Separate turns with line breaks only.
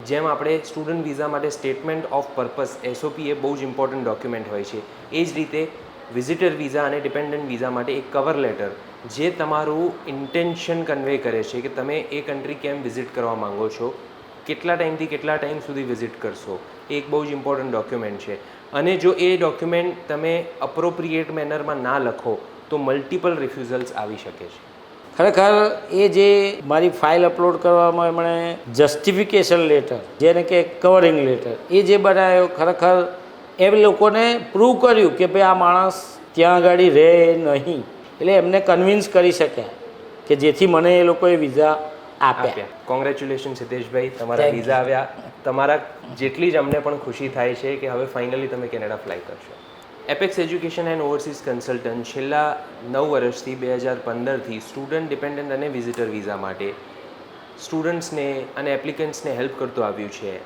જેમ આપણે student visa માટે સ્ટેટમેન્ટ ઓફ પર્પસ SOP એ બહુ જ ઇમ્પોર્ટન્ટ ડોક્યુમેન્ટ હોય છે, એ જ રીતે વિઝિટર વિઝા અને ડિપેન્ડન્ટ વિઝા માટે એક કવર લેટર જે તમારું ઇન્ટેન્શન કન્વે કરે છે કે તમે એ કન્ટ્રી કેમ વિઝિટ કરવા માંગો છો, કેટલા ટાઈમથી કેટલા ટાઈમ સુધી વિઝિટ કરશો, એ એક બહુ જ ઇમ્પોર્ટન્ટ ડોક્યુમેન્ટ છે. અને જો એ ડોક્યુમેન્ટ તમે અપ્રોપ્રિએટ મેનરમાં ના લખો તો મલ્ટિપલ રિફ્યુઝલ્સ આવી શકે છે.
ખરેખર એ જે મારી ફાઇલ અપલોડ કરવામાં એમણે જસ્ટિફિકેશન લેટર જેને કે કવરિંગ લેટર એ જે બનાવ્યો, ખરેખર એ લોકોને પ્રૂવ કર્યું કે ભાઈ આ માણસ ત્યાં આગળ રહે નહીં, એટલે એમને કન્વિન્સ કરી શક્યા કે જેથી મને એ લોકોએ વિઝા આપ્યા.
કોંગ્રેચ્યુલેશન સિદ્ધેશભાઈ, તમારા વિઝા આવ્યા. તમારા જેટલી જ અમને પણ ખુશી થાય છે કે હવે ફાઇનલી તમે કેનેડા ફ્લાય કરશો. Apex education and overseas consultant છેલ્લા 9 વર્ષથી 2015થી સ્ટુડન્ટ, ડિપેન્ડન્ટ અને વિઝિટર વિઝા માટે સ્ટુડન્ટ્સને અને એપ્લિકન્ટ્સને હેલ્પ કરતું આવ્યું છે.